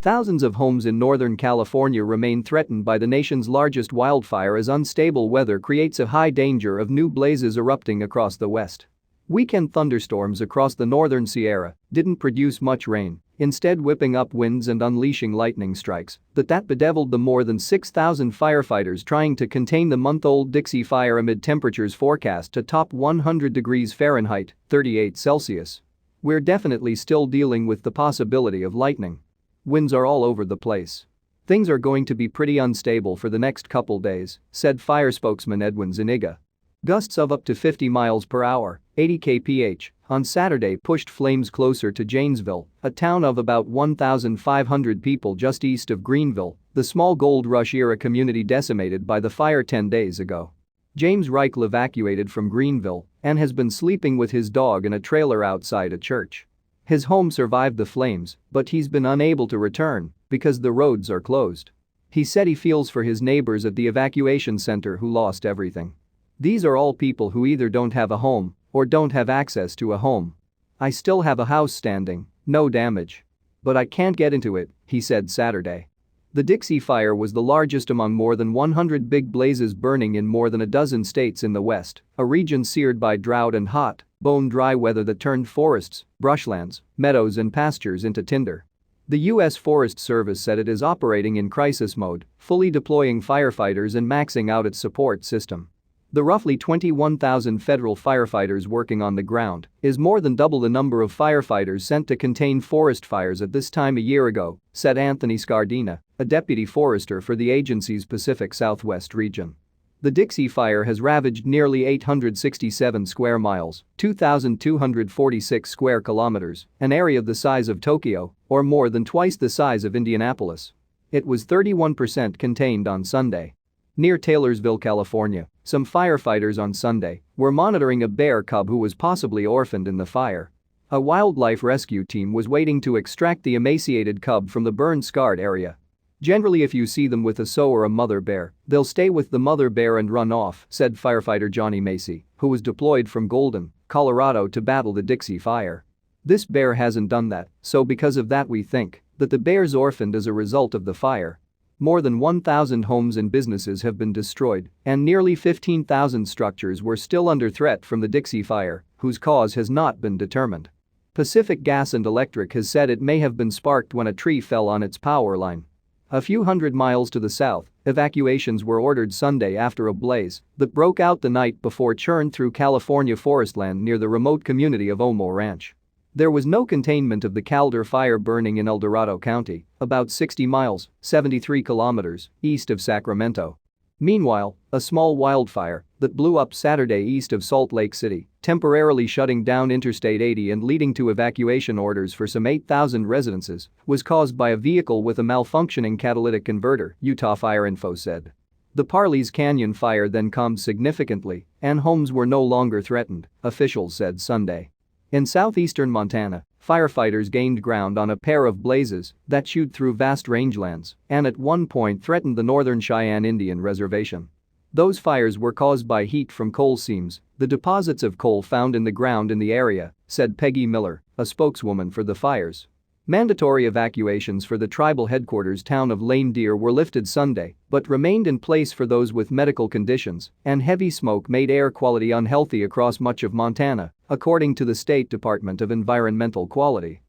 Thousands of homes in Northern California remain threatened by the nation's largest wildfire as unstable weather creates a high danger of new blazes erupting across the West. Weekend thunderstorms across the northern Sierra didn't produce much rain, instead whipping up winds and unleashing lightning strikes that bedeviled the more than 6,000 firefighters trying to contain the month-old Dixie Fire amid temperatures forecast to top 100 degrees Fahrenheit, 38 Celsius. We're definitely still dealing with the possibility of lightning. Winds are all over the place. Things are going to be pretty unstable for the next couple days, said fire spokesman Edwin Zuniga. Gusts of up to 50 miles per hour, 80 kph, on Saturday pushed flames closer to Janesville, a town of about 1,500 people just east of Greenville, the small gold rush-era community decimated by the fire 10 days ago. James Reichle evacuated from Greenville and has been sleeping with his dog in a trailer outside a church. His home survived the flames, but he's been unable to return because the roads are closed. He said he feels for his neighbors at the evacuation center who lost everything. These are all people who either don't have a home or don't have access to a home. I still have a house standing, no damage. But I can't get into it, he said Saturday. The Dixie Fire was the largest among more than 100 big blazes burning in more than a dozen states in the West, a region seared by drought and hot, bone-dry weather that turned forests, brushlands, meadows and pastures into tinder. The U.S. Forest Service said it is operating in crisis mode, fully deploying firefighters and maxing out its support system. The roughly 21,000 federal firefighters working on the ground is more than double the number of firefighters sent to contain forest fires at this time a year ago, said Anthony Scardina, a deputy forester for the agency's Pacific Southwest region. The Dixie Fire has ravaged nearly 867 square miles, 2,246 square kilometers, an area the size of Tokyo, or more than twice the size of Indianapolis. It was 31% contained on Sunday. Near Taylorsville, California, some firefighters on Sunday were monitoring a bear cub who was possibly orphaned in the fire. A wildlife rescue team was waiting to extract the emaciated cub from the burn-scarred area. Generally, if you see them with a sow or a mother bear, they'll stay with the mother bear and run off, said firefighter Johnnie Macy, who was deployed from Golden, Colorado to battle the Dixie Fire. This bear hasn't done that, so because of that we think that the bear's orphaned as a result of the fire. More than 1,000 homes and businesses have been destroyed, and nearly 15,000 structures were still under threat from the Dixie Fire, whose cause has not been determined. Pacific Gas and Electric has said it may have been sparked when a tree fell on its power line. A few hundred miles to the south, evacuations were ordered Sunday after a blaze that broke out the night before churned through California forestland near the remote community of Omo Ranch. There was no containment of the Caldor Fire burning in Dorado County, about 60 miles, 73 kilometers, east of Sacramento. Meanwhile, a small wildfire that blew up Saturday east of Salt Lake City, temporarily shutting down Interstate 80 and leading to evacuation orders for some 8,000 residences, was caused by a vehicle with a malfunctioning catalytic converter, Utah Fire Info said. The Parleys Canyon Fire then calmed significantly, and homes were no longer threatened, officials said Sunday. In southeastern Montana, firefighters gained ground on a pair of blazes that chewed through vast rangelands and at one point threatened the Northern Cheyenne Indian Reservation. Those fires were caused by heat from coal seams, the deposits of coal found in the ground in the area, said Peggy Miller, a spokeswoman for the fires. Mandatory evacuations for the tribal headquarters town of Lame Deer were lifted Sunday but remained in place for those with medical conditions, and heavy smoke made air quality unhealthy across much of Montana, according to the State Department of Environmental Quality.